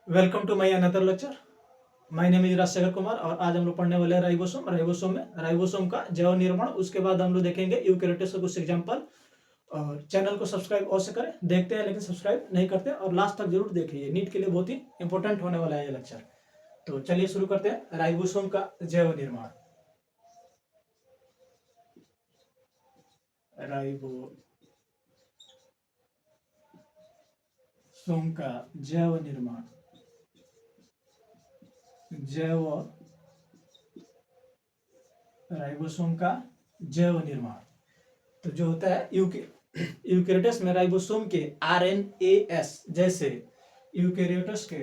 Welcome to my another lecture. My name is Rajshekhar Kumar और आज हम लोग पढ़ने वाले हैं राइबोसोम में राइबोसोम का जैव निर्माण। उसके बाद हम लोग देखेंगे यूकेरियोट्स के कुछ एग्जांपल। और चैनल को सब्सक्राइब अवश्य करें, देखते हैं लेकिन सब्सक्राइब नहीं करते और लास्ट तक जरूर देखिए, नीट के लिए बहुत ही इंपॉर्टेंट होने वाला है ये लेक्चर। तो चलिए शुरू करते हैं राइबोसोम का जैव निर्माण। राइबोसोम का जैव निर्माण, राइबोसोम का जैव निर्माण। तो जो होता है यूकेरियोट्स में राइबोसोम के आरएनएएस जैसे यूकेरियोट्स के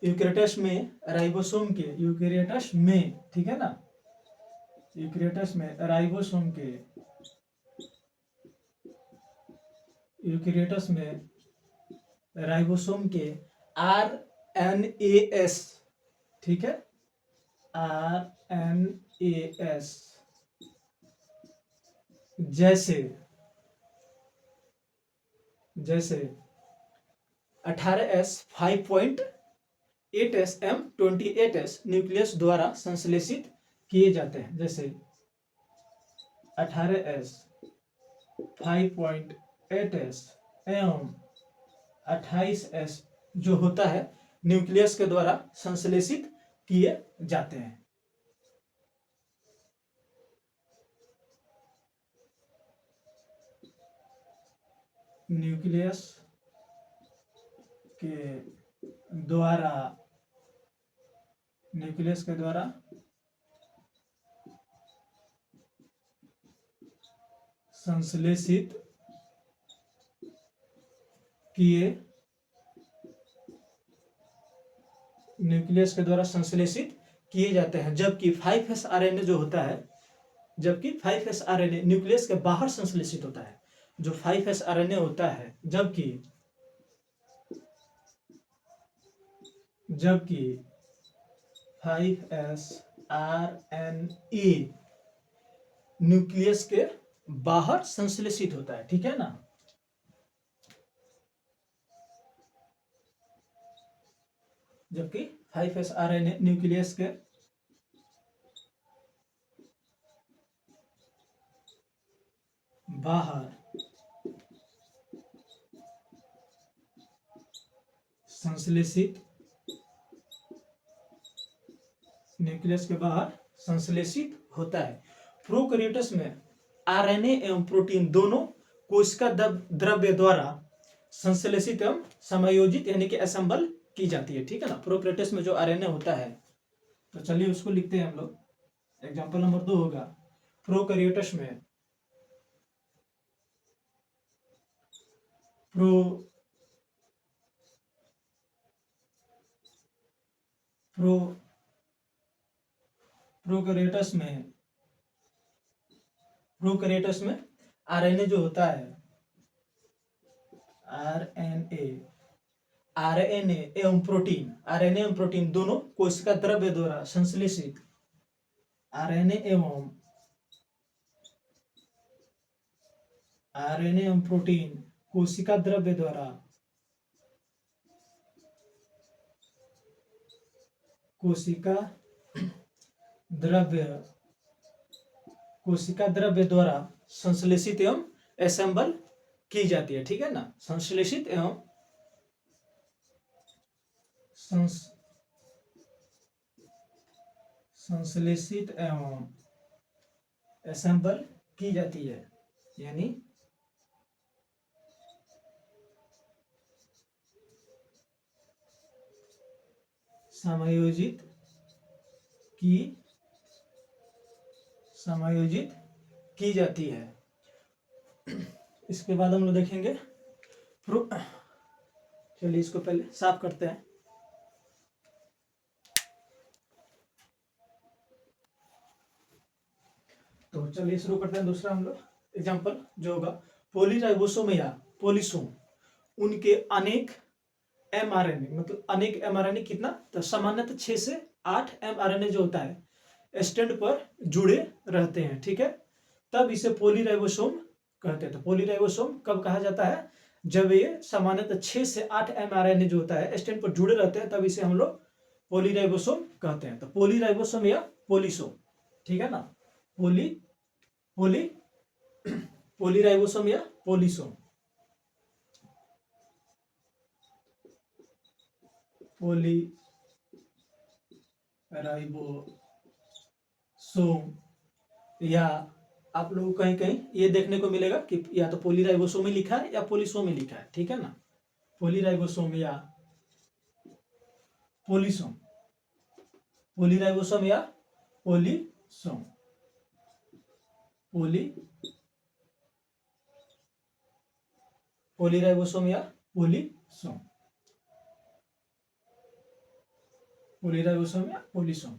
यूकेरियोट्स में राइबोसोम के यूकेरियोट्स में, ठीक है ना, यूकेरियोट्स में राइबोसोम के आरएनएएस, ठीक है, आरएनएएस जैसे 18S 5.8S M28S न्यूक्लियस द्वारा संश्लेषित किए जाते हैं। जैसे 18S 5.8S एवं 28S जो होता है न्यूक्लियस के द्वारा संश्लेषित किए जाते हैं। न्यूक्लियस के द्वारा संश्लेषित किए जाते हैं। जबकि 5S आरएनए जो होता है, न्यूक्लियस के बाहर संश्लेषित होता है। जो 5S आरएनए होता है, जबकि 5S आरएनए न्यूक्लियस के बाहर संश्लेषित होता है, ठीक है ना। जबकि 5S आरएनए न्यूक्लियस के बाहर संश्लेषित होता है। प्रोकैरियोट्स में आरएनए एवं प्रोटीन दोनों कोशिका द्रव्य द्वारा संश्लेषित एवं समायोजित यानी कि असेंबल की जाती है, ठीक है ना। प्रोकैरियोट्स में जो आरएनए होता है, तो चलिए उसको लिखते हैं हम लोग। एग्जांपल नंबर 2 होगा प्रोकैरियोट्स में प्रोकैरियोट्स में आरएनए जो होता है, आरएनए एवं प्रोटीन दोनों कोशिका द्रव्य द्वारा संश्लेषित आरएनए एवं प्रोटीन कोशिका द्रव्य द्वारा संश्लेषित एवं असेंबल की जाती है, ठीक है ना। संश्लेषित एवं असेंबल की जाती है, यानी समायोजित की जाती है। इसके बाद हम लोग देखेंगे, चलिए इसको पहले साफ करते हैं। तो चलिए शुरू करते हैं। दूसरा हम लोग एग्जांपल जो होगा पॉलीराइबोसोम या पॉलीसोम, उनके अनेक एमआरएनए, मतलब अनेक एमआरएनए कितना, तो सामान्यतः 6 से 8 mRNA जो होता है स्टैंड पर जुड़े रहते हैं, ठीक है, तब इसे पॉलीराइबोसोम कहते हैं। तो पॉलीराइबोसोम कब कहा जाता है? जब ये सामान्यतः 6 से 8 mRNA जो होता है स्टैंड पर जुड़े रहते हैं, तब इसे हम लोग पॉलीराइबोसोम कहते हैं। तो पॉलीराइबोसोम या पॉलीसोम, ठीक है ना, पोली पोली पॉलीराइबोसोम या पॉलीसोम, पॉलीराइबोसोम, या आप लोगों को कहीं कहीं ये देखने को मिलेगा कि या तो पॉलीराइबोसोम ही लिखा है या पॉलीसोम ही लिखा है, ठीक है ना, पॉलीराइबोसोम या पॉलीसोम, पॉलीराइबोसोम या पॉलीसोम, पॉलीराइबोसोम या पॉलीसोम, पॉलीराइबोसोम या पॉलीसोम,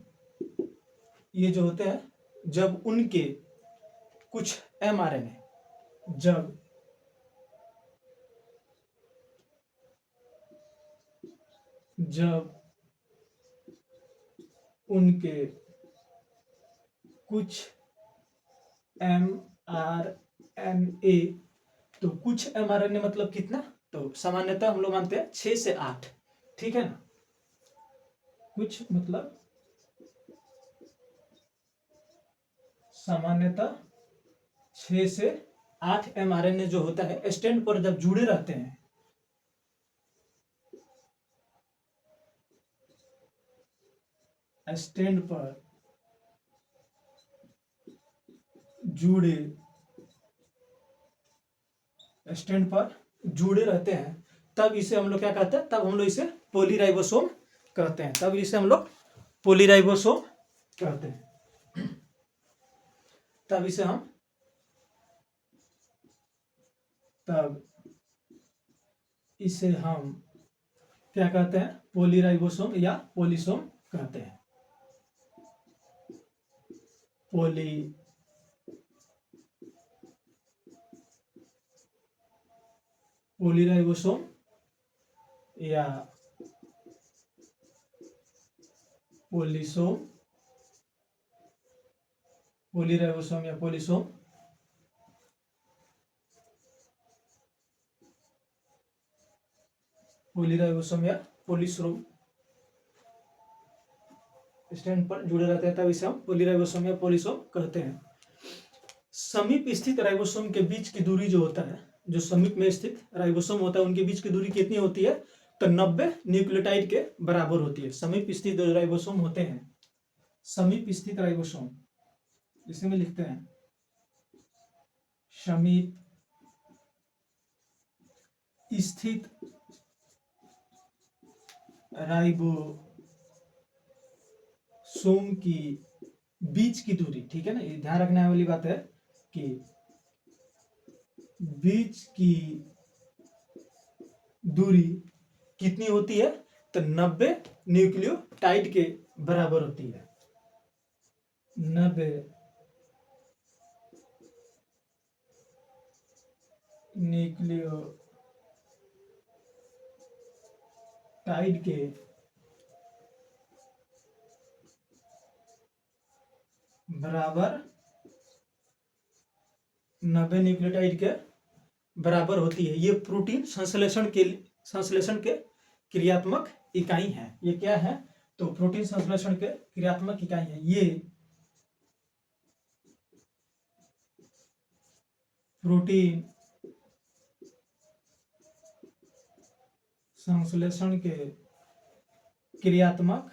ये जो होते हैं जब उनके कुछ mRNA जब उनके कुछ mRNA, तो कुछ mRNA मतलब कितना? तो सामान्यतः हम लोग मानते हैं 6 से 8, ठीक है ना, कुछ मतलब सामान्यतः 6 से 8 mRNA जो होता है स्टैंड पर जब जुड़े रहते हैं, स्टैंड पर जुड़े स्टैंड पर जुड़े रहते हैं, तब इसे हम लोग क्या कहते हैं? तब हम लोग इसे पॉलीराइबोसोम कहते हैं, तब इसे हम लोग पॉलीराइबोसोम कहते हैं, तब इसे हम क्या कहते हैं? पॉलीराइबोसोम या पॉलीसोम कहते हैं, पॉलीराइबोसोम या पॉलीसोम, पॉलीराइबोसोम या पॉलीसोम, पॉलीराइबोसोम या पॉलीसोम स्टैंड पर जुड़े रहते हैं, तब इसे हम पॉलीराइबोसोम या पॉलीसोम कहते हैं। समीप स्थित राइबोसोम के बीच की दूरी जो होता है, जो समीप में स्थित राइबोसोम होता है उनके बीच की दूरी कितनी होती है? तो 90 न्यूक्लियोटाइड के बराबर होती है। समीप स्थित राइबोसोम होते हैं, समीप स्थित राइबोसोम, जिसे में लिखते हैं समीप स्थित राइबोसोम की बीच की दूरी, ठीक है ना, ये ध्यान रखने वाली बात है कि बीच की दूरी कितनी होती है? तो 90 न्यूक्लियोटाइड के बराबर होती है, 90 न्यूक्लियोटाइड के बराबर, 90 न्यूक्लियोटाइड के बराबर होती है। ये प्रोटीन संश्लेषण के क्रियात्मक इकाई है। ये क्या है? तो प्रोटीन संश्लेषण के क्रियात्मक इकाई है। ये प्रोटीन संश्लेषण के क्रियात्मक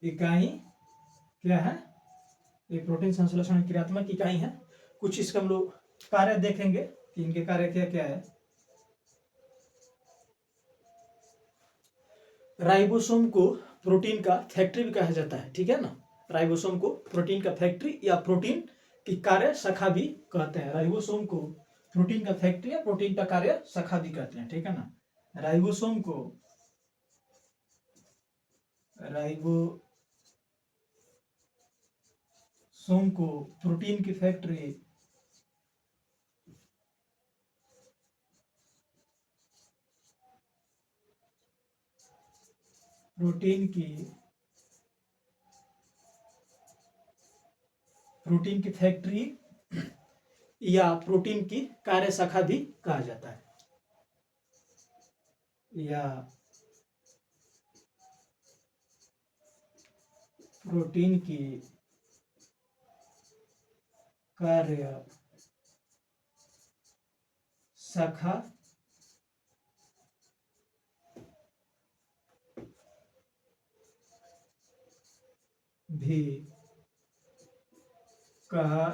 इकाई क्या है? ये प्रोटीन संश्लेषण क्रियात्मक इकाई है। कुछ इसका हम लोग कार्य देखेंगे कि इनके कार्य क्या क्या है। राइबोसोम को प्रोटीन का फैक्ट्री भी कहा जाता है, ठीक है ना, राइबोसोम को प्रोटीन का फैक्ट्री या प्रोटीन की कार्य शाखा भी कहते हैं। राइबोसोम को प्रोटीन का फैक्ट्री या प्रोटीन का कार्य शाखा भी कहते हैं, ठीक है ना। राइबोसोम को प्रोटीन की फैक्ट्री प्रोटीन की फैक्ट्री या प्रोटीन की कार्य शाखा भी कहा जाता है, या प्रोटीन की कार्य शाखा भी कहा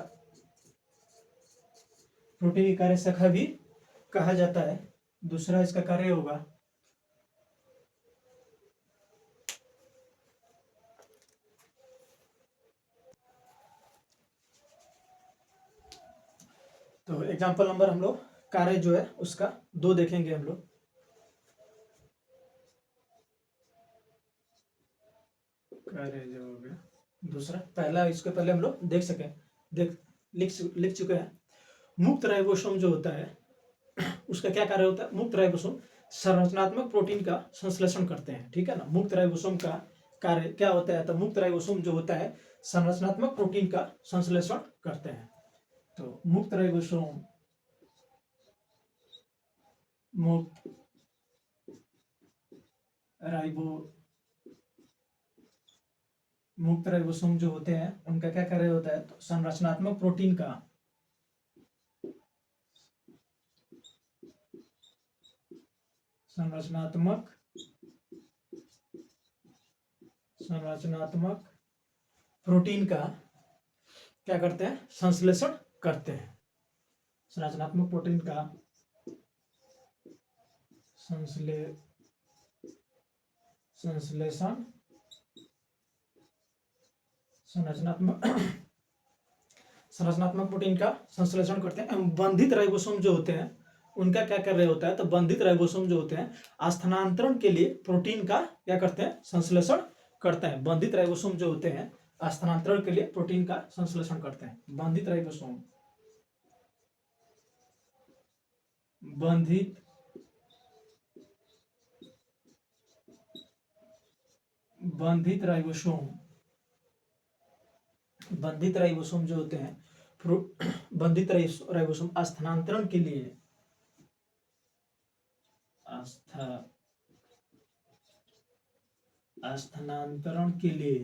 प्रोटीन की कार्य शाखा भी कहा जाता है। दूसरा इसका कार्य होगा तो एग्जांपल नंबर हम लोग कार्य जो है उसका 2 देखेंगे हम लोग। कार्य जो हो गया दूसरा, पहला इसके पहले हम लोग देख सके देख लिख चुके हैं। मुक्त राइबोसोम जो होता है उसका क्या कार्य होता है? मुक्त राइबोसोम संरचनात्मक प्रोटीन का संश्लेषण करते हैं, ठीक है ना। मुक्त राइबोसोम का कार्य क्या होता है? तो मुक्त राइबोसोम जो होता है संरचनात्मक प्रोटीन का संश्लेषण करते हैं। तो मुक्त राइबोसोम मुक्त राइबोसोम जो होते हैं उनका क्या कार्य होता है? तो संरचनात्मक प्रोटीन का संरचनात्मक प्रोटीन का क्या करते हैं? संश्लेषण करते हैं। संरचनात्मक प्रोटीन का संश्लेषण संरचनात्मक प्रोटीन का संश्लेषण करते हैं। बंधित राइबोसोम जो होते हैं उनका क्या कार्य होता है? तो बंधित राइबोसोम जो होते हैं स्थानांतरण के लिए प्रोटीन का क्या करते हैं? संश्लेषण करते हैं। बंधित राइबोसोम जो होते हैं स्थानांतरण के लिए प्रोटीन का संश्लेषण करते हैं। बंधित राइबोसोम बंधित राइबोसोम जो होते हैं बंधित राइबोसोम स्थानांतरण के लिए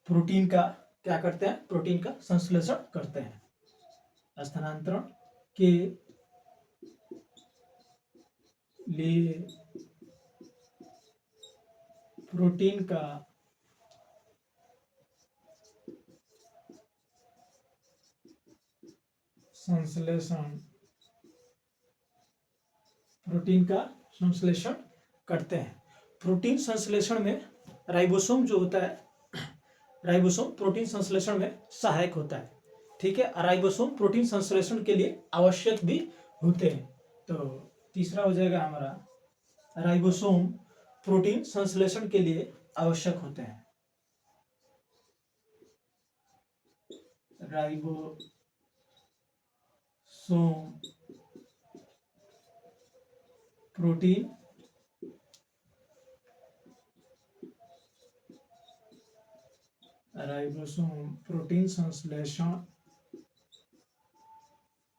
प्रोटीन का क्या करते हैं? प्रोटीन का संश्लेषण करते हैं। स्थानांतरण के लिए प्रोटीन का संश्लेषण करते हैं। प्रोटीन संश्लेषण में राइबोसोम जो होता है राइबोसोम प्रोटीन संश्लेषण में सहायक होता है, ठीक है। राइबोसोम प्रोटीन संश्लेषण के लिए आवश्यक भी होते हैं। तो तीसरा हो जाएगा हमारा राइबोसोम प्रोटीन संश्लेषण के लिए आवश्यक होते हैं।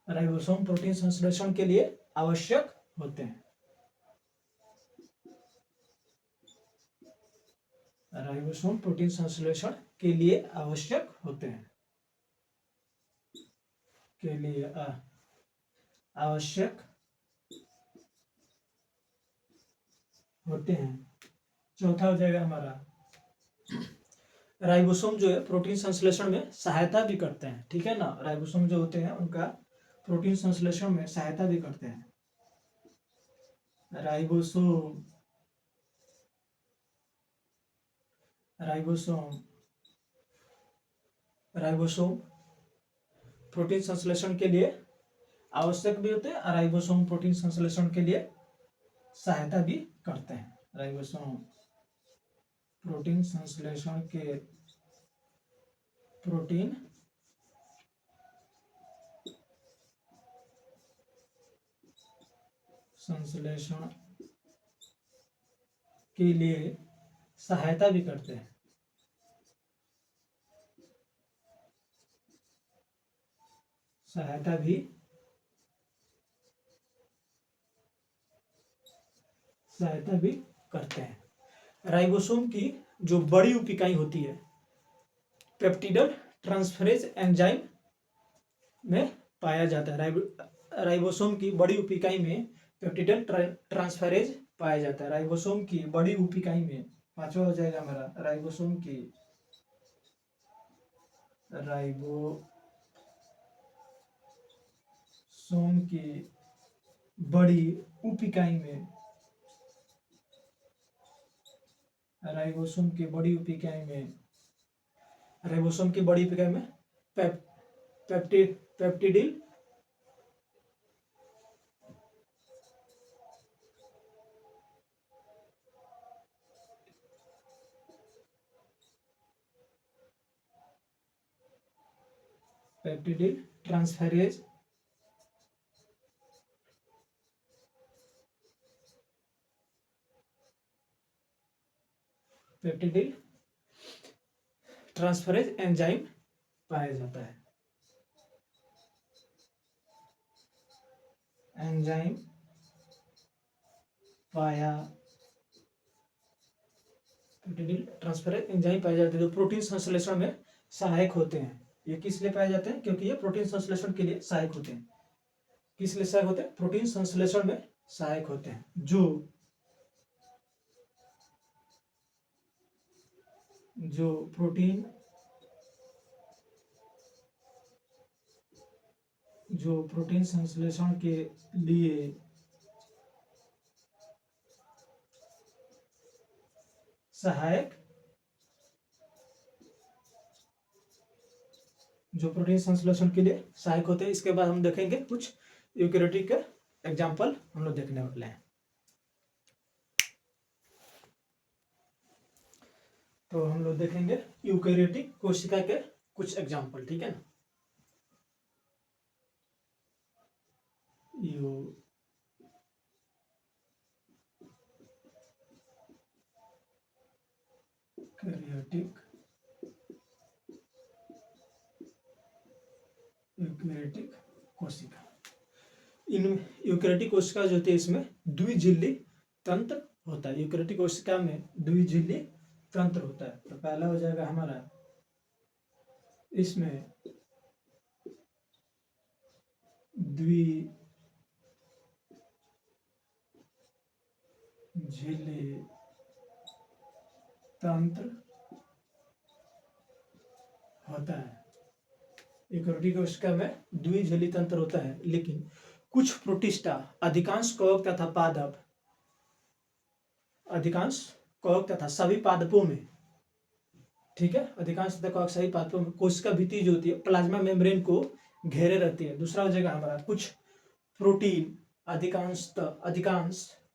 राइबोसोम प्रोटीन संश्लेषण के लिए आवश्यक होते हैं। राइबोसोम प्रोटीन संश्लेषण के लिए आवश्यक होते हैं चौथा हो जाएगा हमारा राइबोसोम जो है प्रोटीन संश्लेषण में सहायता भी करते हैं, ठीक है ना। राइबोसोम जो होते हैं उनका प्रोटीन संश्लेषण में सहायता भी करते हैं। राइबोसोम प्रोटीन संश्लेषण के लिए आवश्यक भी होते हैं। राइबोसोम प्रोटीन संश्लेषण के लिए सहायता भी करते हैं। राइबोसोम प्रोटीन संश्लेषण के लिए सहायता भी करते हैं। सहायता भी करते हैं। राइबोसोम की जो बड़ी उप इकाई होती है पेप्टिडल ट्रांसफरेज एंजाइम में पाया जाता है। राइबोसोम की बड़ी उप इकाई में पेप्टिडल ट्रांसफरेज पाया जाता है। राइबोसोम की बड़ी उप इकाई में, पांचवा हो जाएगा हमारा राइबोसोम की बड़ी उप इकाई में, राइबोसोम की बड़ी उप इकाई में, राइबोसोम की बड़ी उप इकाई में पेप्टिडिल ट्रांसफरेज एंजाइम पाया जाता है। एंजाइम पाया ट्रांसफरेज एंजाइम पाए जाते हैं जो प्रोटीन संश्लेषण में सहायक होते हैं। ये किस लिए पाए जाते हैं? क्योंकि ये प्रोटीन संश्लेषण के लिए सहायक होते हैं। किस लिए सहायक होते हैं? प्रोटीन संश्लेषण में सहायक होते हैं। जो प्रोटीन संश्लेषण के लिए सहायक, जो प्रोटीन संश्लेषण के लिए सहायक होते हैं। इसके बाद हम देखेंगे कुछ यूकेरियोटिक के एग्जाम्पल हम लोग देखने वाले हैं। तो हम लोग देखेंगे यूकेरियोटिक कोशिका के कुछ एग्जाम्पल, ठीक है ना। यूकेरियोटिक कोशिका, इन यूकेरियोटिक कोशिका जो होती है इसमें द्विझिल्ली तंत्र होता है। यूकेरियोटिक कोशिका में द्विझिल्ली तंत्र होता है। तो पहला हो जाएगा हमारा, इसमें द्विझिल्ली तंत्र होता है। यूकेरियोटिक कोशिका में द्विझिल्ली तंत्र होता है, लेकिन कुछ प्रोटिस्टा, अधिकांश कवक तथा पादप, अधिकांश कवक तथा सभी पादपों में, ठीक है, अधिकांश कवक सभी पादपों में कोशिका भित्ति जो होती है प्लाज्मा मेम्ब्रेन को घेरे रहती है। दूसरा हो जाएगा हमारा कुछ प्रोटीन, अधिकांश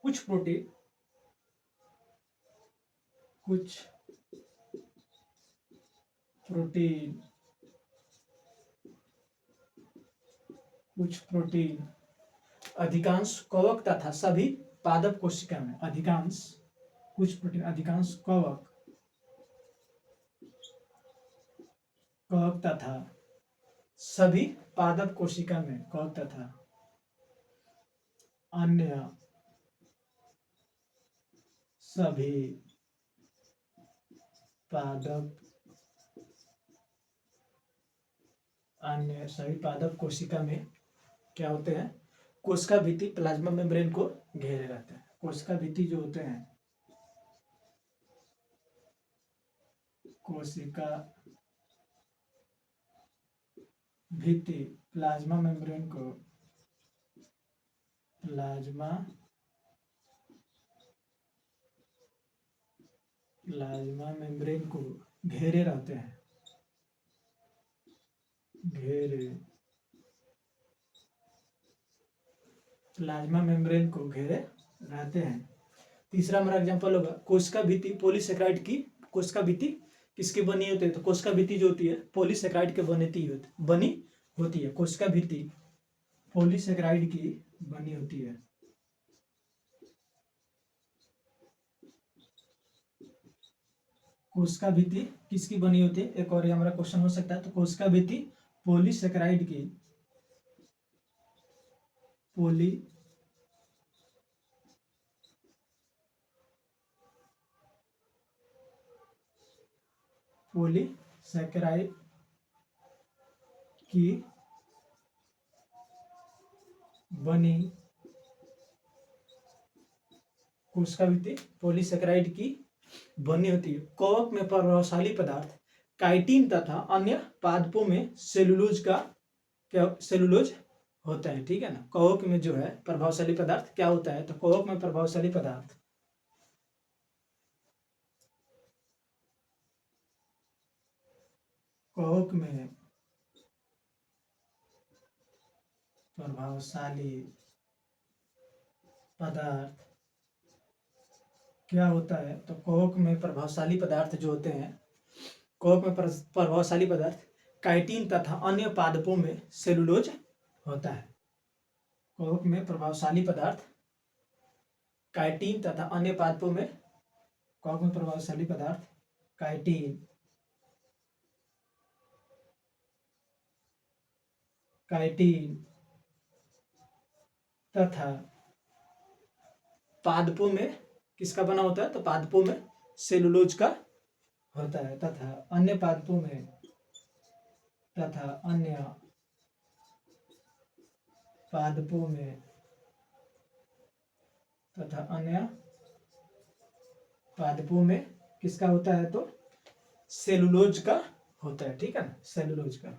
कुछ प्रोटीन, अधिकांश कवक तथा सभी पादप कोशिका में, अधिकांश कवक तथा सभी पादप कोशिका में, कवक तथा अन्य सभी पादप कोशिका में क्या होते हैं? कोशिका भित्ति प्लाज्मा मेम्ब्रेन को घेरे रहते हैं। कोशिका भित्ति जो होते हैं, कोशिका भित्ति प्लाज्मा मेम्ब्रेन को घेरे रहते हैं। प्लाज्मा मेम्ब्रेन को घेरे रहते हैं। तीसरा हमारा एग्जांपल होगा कोशिका भित्ति पॉलीसेकेराइड की। कोशिका भित्ति किसकी बनी होती है? तो कोशिका भित्ति जो होती है पॉलीसेकेराइड के बनी होती है। कोशिका भित्ति पॉलीसेकेराइड की बनी होती है। कोशिका भित्ति किसकी बनी होती है, एक और ये हमारा क्वेश्चन हो सकता है। तो कोशिका भित्ति पॉलीसेकेराइड की, पॉलीसेकेराइड की बनी, कोशिका भित्ति पॉलीसेकेराइड की बनी होती है। कवक में प्रभावशाली पदार्थ काइटिन तथा अन्य पादपों में सेलुलोज होता है, ठीक है ना। कवक में जो है प्रभावशाली पदार्थ क्या होता है, तो कवक में प्रभावशाली पदार्थ कवक में प्रभावशाली पदार्थ क्या होता है, तो कवक में प्रभावशाली पदार्थ जो होते हैं, कवक में प्रभावशाली पदार्थ काइटिन तथा अन्य पादपों में सेलुलोज होता है। कवक में प्रभावशाली पदार्थ काइटिन तथा अन्य पादपों में, कवक में प्रभावशाली पदार्थ काइटिन तथा पादपों में किसका बना होता है, तो पादपों में सेलुलोज का होता है। तथा अन्य पादपों में, किसका होता है, तो सेलुलोज का होता है, ठीक है ना, सेलुलोज का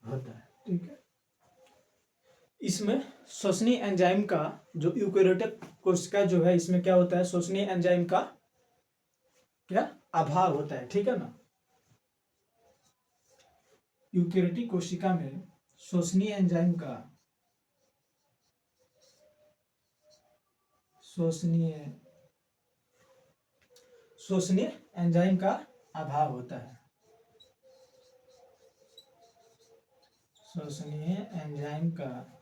होता है, ठीक है। इसमें श्वसनीय एंजाइम का जो यूकेरियोटिक कोशिका जो है, इसमें क्या होता है, श्वसनीय एंजाइम का क्या अभाव होता है, ठीक है ना। यूकेरियोटिक कोशिका में श्वसनीय एंजाइम का अभाव होता है। श्वसनीय एंजाइम का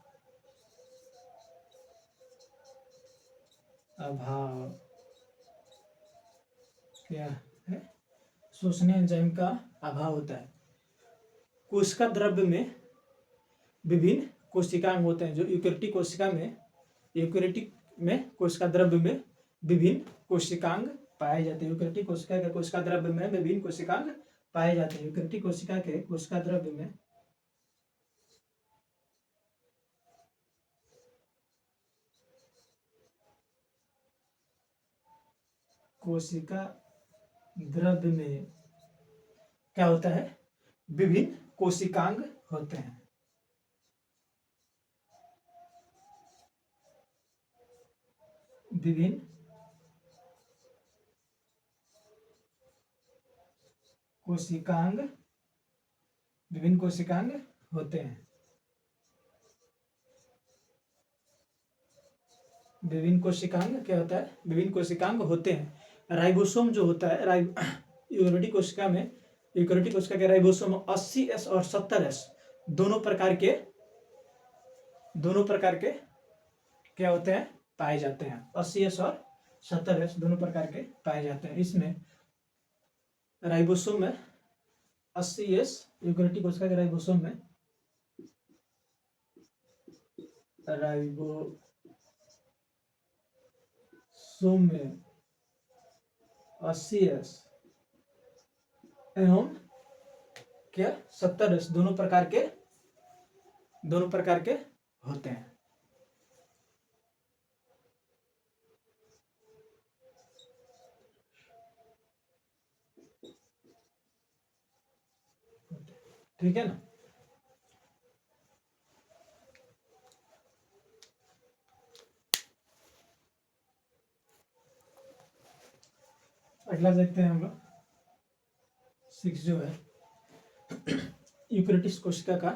अभाव क्या है, श्वसनीय एंजाइम का अभाव होता है। कोशिका द्रव्य में विभिन्न कोशिकांग होते हैं। जो यूकेरियोटिक में कोशिका द्रव्य में विभिन्न कोशिकांग पाए जाते हैं। यूकेरियोटिक कोशिका के कोशिका द्रव्य में विभिन्न कोशिकांग पाए जाते हैं। यूकेरियोटिक कोशिका के कोशिका द्रव्य में क्या होता है, विभिन्न कोशिकांग होते हैं। विभिन्न कोशिकांग होते हैं। विभिन्न कोशिकांग क्या होता है, विभिन्न कोशिकांग होते हैं। राइबोसोम जो होता है, यूकेरियोटिक कोशिका के राइबोसोम 80S और 70S दोनों प्रकार के क्या होते हैं, पाए जाते हैं। 80S और 70S दोनों प्रकार के पाए जाते हैं। इसमें राइबोसोम में 80S, यूकेरियोटिक कोशिका के राइबोसोम में 80S एवं क्या 70S दोनों प्रकार के होते हैं। ठीक है ना। अगला देखते हैं हम लोग 6 जो है यूकेरियोटिक कोशिका का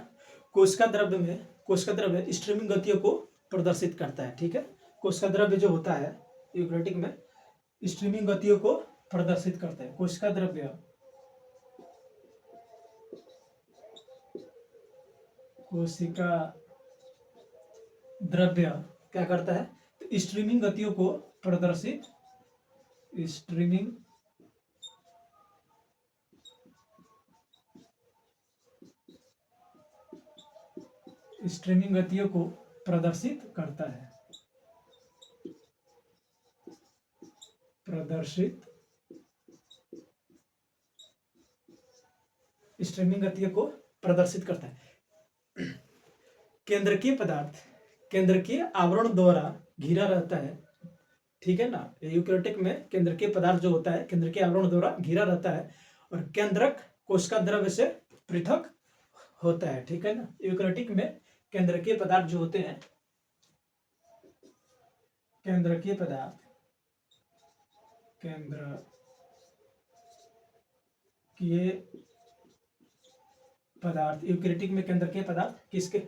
कोशिका द्रव्य स्ट्रीमिंग गतियों को प्रदर्शित करता है, ठीक है। कोशिका द्रव्य जो होता है यूकेरियोटिक में स्ट्रीमिंग गतियों को प्रदर्शित करता है। कोशिका द्रव्य कोशिका द्रव्य क्या करता है, तो स्ट्रीमिंग गतियों को प्रदर्शित, स्ट्रीमिंग स्ट्रीमिंग गतियों को प्रदर्शित करता है, प्रदर्शित स्ट्रीमिंग गतियों को प्रदर्शित करता है। केंद्रकीय पदार्थ केंद्रकीय आवरण द्वारा घिरा रहता है, ठीक है ना। यूकेरियोटिक में केंद्रकीय पदार्थ जो होता है केंद्रकीय आवरण द्वारा घिरा रहता है और केंद्रक कोशिका द्रव्य से पृथक होता है, ठीक है ना। यूकेरियोटिक में केंद्रकीय पदार्थ जो होते हैं, केंद्रकीय पदार्थ, केंद्रकीय पदार्थ, यूकेरियोटिक में केंद्रकीय पदार्थ किसके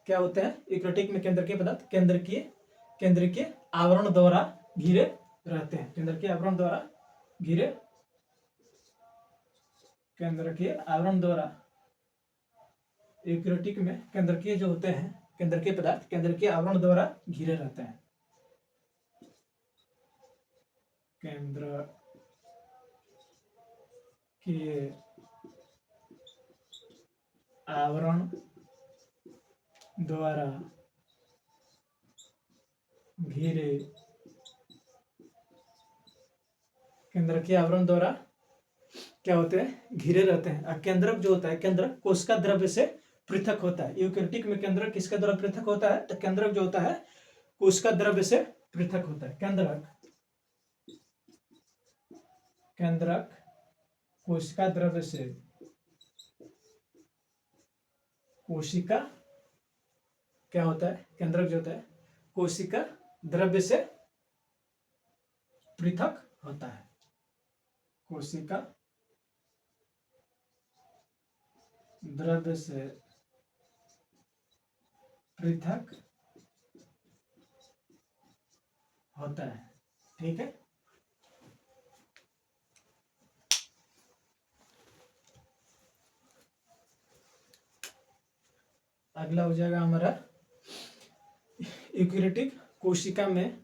क्या होते हैं, यूकेरियोटिक में केंद्रकीय पदार्थ केंद्रकीय आवरण द्वारा घिरे रहते हैं, केंद्रकीय आवरण द्वारा घिरे, केंद्रकीय आवरण द्वारा, यूकेरियोटिक में केंद्रकीय जो होते हैं केंद्रकीय पदार्थ केंद्रकीय आवरण द्वारा घिरे रहते हैं, केंद्रकीय आवरण द्वारा घिरे, केंद्रकीय आवरण द्वारा क्या होते हैं, घिरे रहते हैं। केंद्रक जो होता है, केंद्रक कोशिका द्रव्य से पृथक होता है। यूकेरियोटिक में केंद्रक किसके द्वारा पृथक होता है, तो केंद्रक जो होता है कोशिका द्रव्य से पृथक होता है। केंद्रक कोशिका द्रव्य से, कोशिका क्या होता है, केंद्रक जो होता है कोशिका द्रव्य से पृथक होता है, कोशिका द्रव्य से पृथक होता है, ठीक है। अगला हो जाएगा हमारा यूकेरियोटिक कोशिका में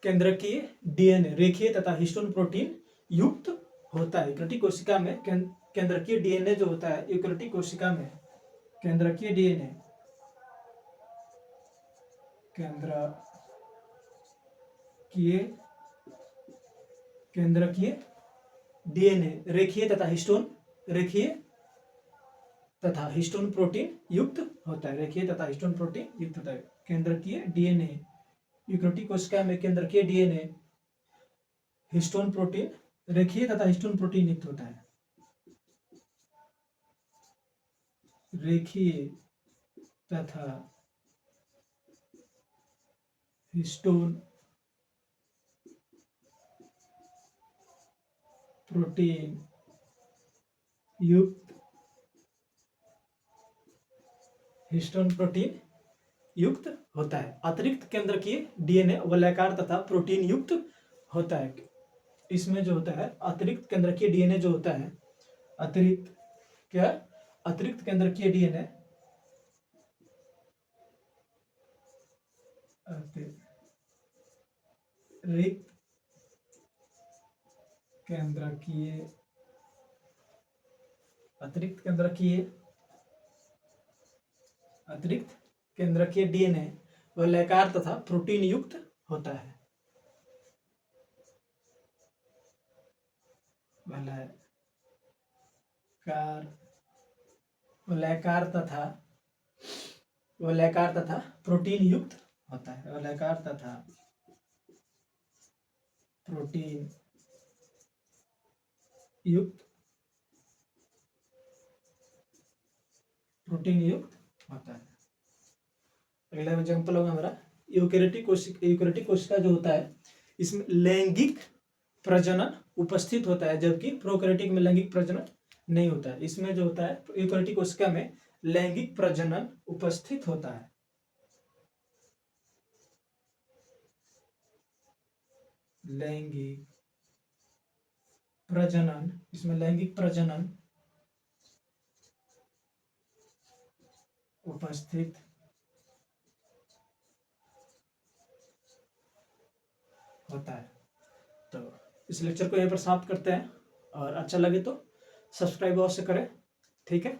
केंद्रकीय डीएनए रेखीय तथा हिस्टोन प्रोटीन युक्त होता है। यूकेरियोटिक कोशिका में केंद्रकीय डीएनए जो होता है, यूकेरियोटिक कोशिका में केंद्रकीय डीएनए, केंद्रकीय डीएनए रेखीय तथा हिस्टोन प्रोटीन युक्त होता है, रेखीय तथा हिस्टोन प्रोटीन युक्त होता है। केंद्रकीय डीएनए, यूकेरियोटिक कोशिका में केंद्रकीय डीएनए हिस्टोन प्रोटीन, रेखीय तथा हिस्टोन प्रोटीन युक्त होता है, रेखीय तथा हिस्टोन प्रोटीन युक्त, हिस्टोन प्रोटीन युक्त होता है। अतिरिक्त केंद्रकीय डीएनए वलयाकार तथा प्रोटीन युक्त होता है। इसमें जो होता है अतिरिक्त केंद्रकीय डीएनए जो होता है, अतिरिक्त केंद्रकीय डीएनए, अतिरिक्त केंद्रकीय डीएनए वलयाकार तथा प्रोटीन युक्त होता है, वलयाकार तथा प्रोटीन युक्त होता है, वलयाकार तथा प्रोटीन युक्त होता है। अगला एग्जाम्पल होगा हमारा यूकेरियोटिक कोशिका जो होता है इसमें लैंगिक प्रजनन उपस्थित होता है, जबकि प्रोकैरियोटिक में लैंगिक प्रजनन नहीं होता है। इसमें जो होता है यूकेरियोटिक कोशिका में लैंगिक प्रजनन उपस्थित होता है, लैंगिक प्रजनन, इसमें लैंगिक प्रजनन उपस्थित होता है। तो इस लेक्चर को यहीं पर समाप्त करते हैं, और अच्छा लगे तो सब्सक्राइब अवश्य करें। ठीक है।